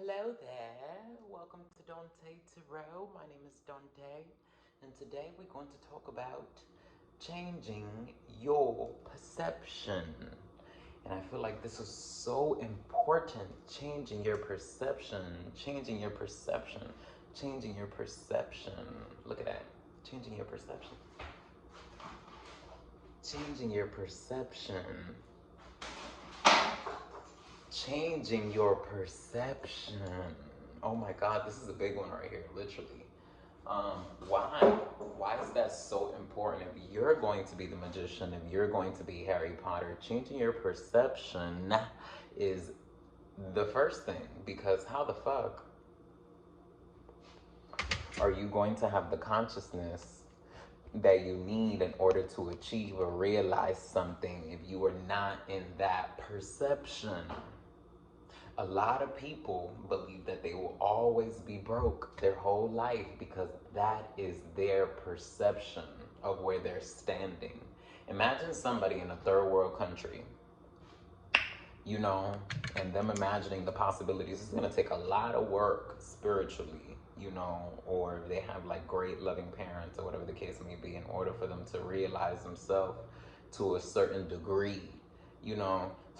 Hello there. Welcome to Dante Tarot. My name is Dante, and today we're going to talk about changing your perception. And I feel like this is so important, changing your perception, changing your perception, changing your perception. Look at that. Changing your perception. Changing your perception. Changing your perception. Oh my God, this is a big one right here, literally. Why? Why is that so important? If you're going to be the magician, if you're going to be Harry Potter, changing your perception is the first thing. Because how the fuck are you going to have the consciousness that you need in order to achieve or realize something if you are not in that perception? A lot of people believe that they will always be broke their whole life because that is their perception of where they're standing. Imagine somebody in a third world country, and them imagining the possibilities. It's going to take a lot of work spiritually, or they have like great loving parents or whatever the case may be in order for them to realize themselves to a certain degree,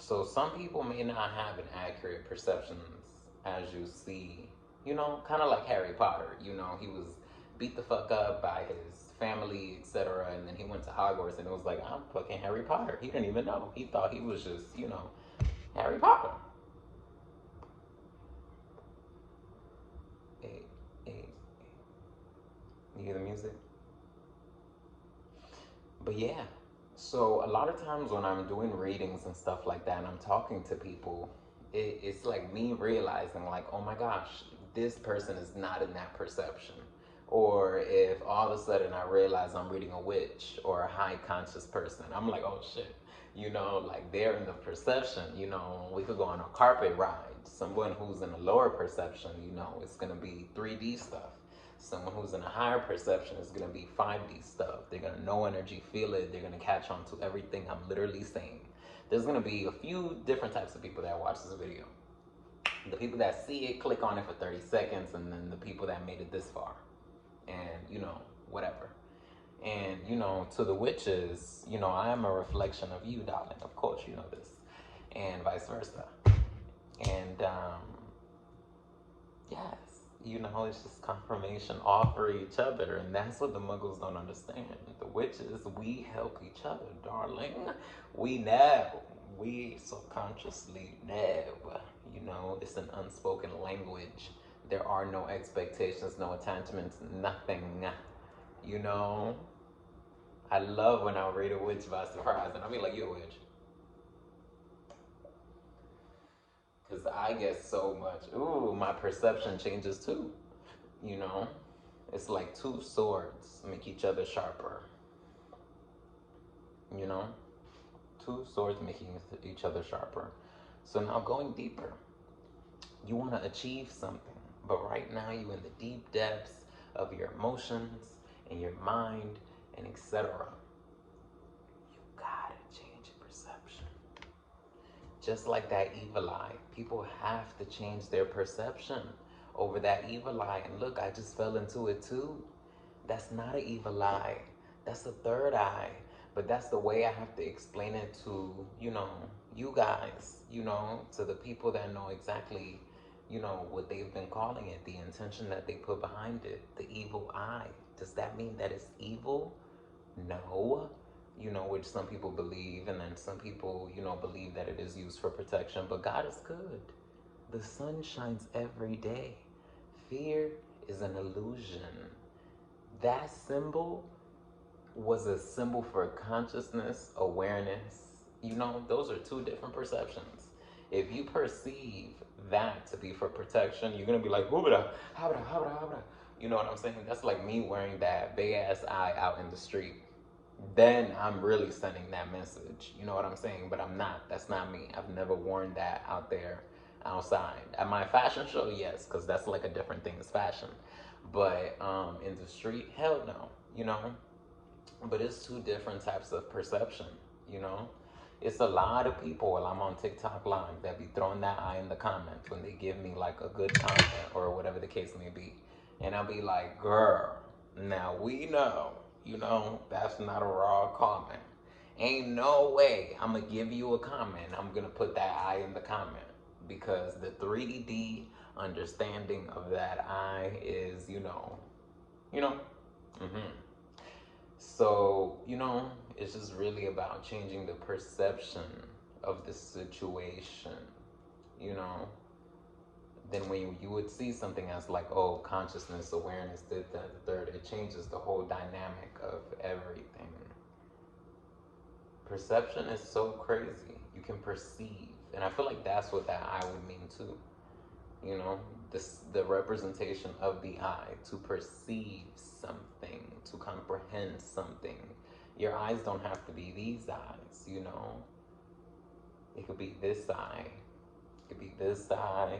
So some people may not have an accurate perceptions as you see, kind of like Harry Potter, he was beat the fuck up by his family, etc. And then he went to Hogwarts and it was like, I'm fucking Harry Potter. He didn't even know. He thought he was just, Harry Potter. Hey, hey, you hear the music? But yeah, so a lot of times when I'm doing readings and stuff like that and I'm talking to people, it's like me realizing like, oh my gosh, this person is not in that perception. Or if all of a sudden I realize I'm reading a witch or a high conscious person, I'm like, oh shit, like they're in the perception, we could go on a carpet ride. Someone who's in a lower perception, it's gonna be 3D stuff. Someone who's in a higher perception is going to be 5D stuff. They're going to know energy, feel it. They're going to catch on to everything I'm literally saying. There's going to be a few different types of people that watch this video. The people that see it, click on it for 30 seconds, and then the people that made it this far. And, whatever. And, to the witches, I am a reflection of you, darling. Of course, you know this. And vice versa. And, yes. It's just confirmation all for each other. And that's what the muggles don't understand. The witches, we help each other, darling. We know. We subconsciously know. It's an unspoken language. There are no expectations, no attachments, nothing. I love when I read a witch by surprise. And I'll be like, you a witch. Because I get so much, my perception changes too. It's like two swords make each other sharper. Two swords making each other sharper. So now going deeper, you want to achieve something, but right now you're in the deep depths of your emotions and your mind and etc. You gotta change your perception. Just like that evil eye, people have to change their perception over that evil eye. And look, I just fell into it too. That's not an evil eye. That's a third eye. But that's the way I have to explain it to, you guys, to the people that know exactly, what they've been calling it, the intention that they put behind it, the evil eye. Does that mean that it's evil? No. Which some people believe, and then some people, believe that it is used for protection. But God is good. The sun shines every day. Fear is an illusion. That symbol was a symbol for consciousness, awareness. Those are two different perceptions. If you perceive that to be for protection, you're gonna be like, "Hoobada, habada, habada, habada." You know what I'm saying? That's like me wearing that big ass eye out in the street. Then I'm really sending that message. You know what I'm saying? But I'm not. That's not me. I've never worn that out there outside. At my fashion show, yes, because that's like a different thing as fashion. But in the street, hell no. But it's two different types of perception, It's a lot of people while I'm on TikTok live that be throwing that eye in the comments when they give me like a good comment or whatever the case may be. And I'll be like, girl, now we know, that's not a raw comment. Ain't no way I'm gonna give you a comment. I'm gonna put that eye in the comment because the 3D understanding of that eye is, you know. Mm-hmm. So, it's just really about changing the perception of the situation, you know. Then when you would see something as like, oh, consciousness, awareness, this, that, the third, it changes the whole dynamic of everything. Perception is so crazy. You can perceive. And I feel like that's what that eye would mean too. You know, the representation of the eye to perceive something, to comprehend something. Your eyes don't have to be these eyes, It could be this eye. It could be this eye.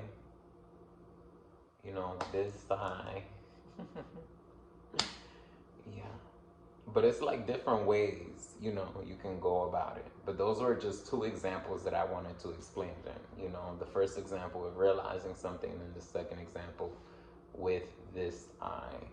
This eye. Yeah. But it's like different ways, you can go about it. But those were just two examples that I wanted to explain then. The first example of realizing something, and the second example with this eye.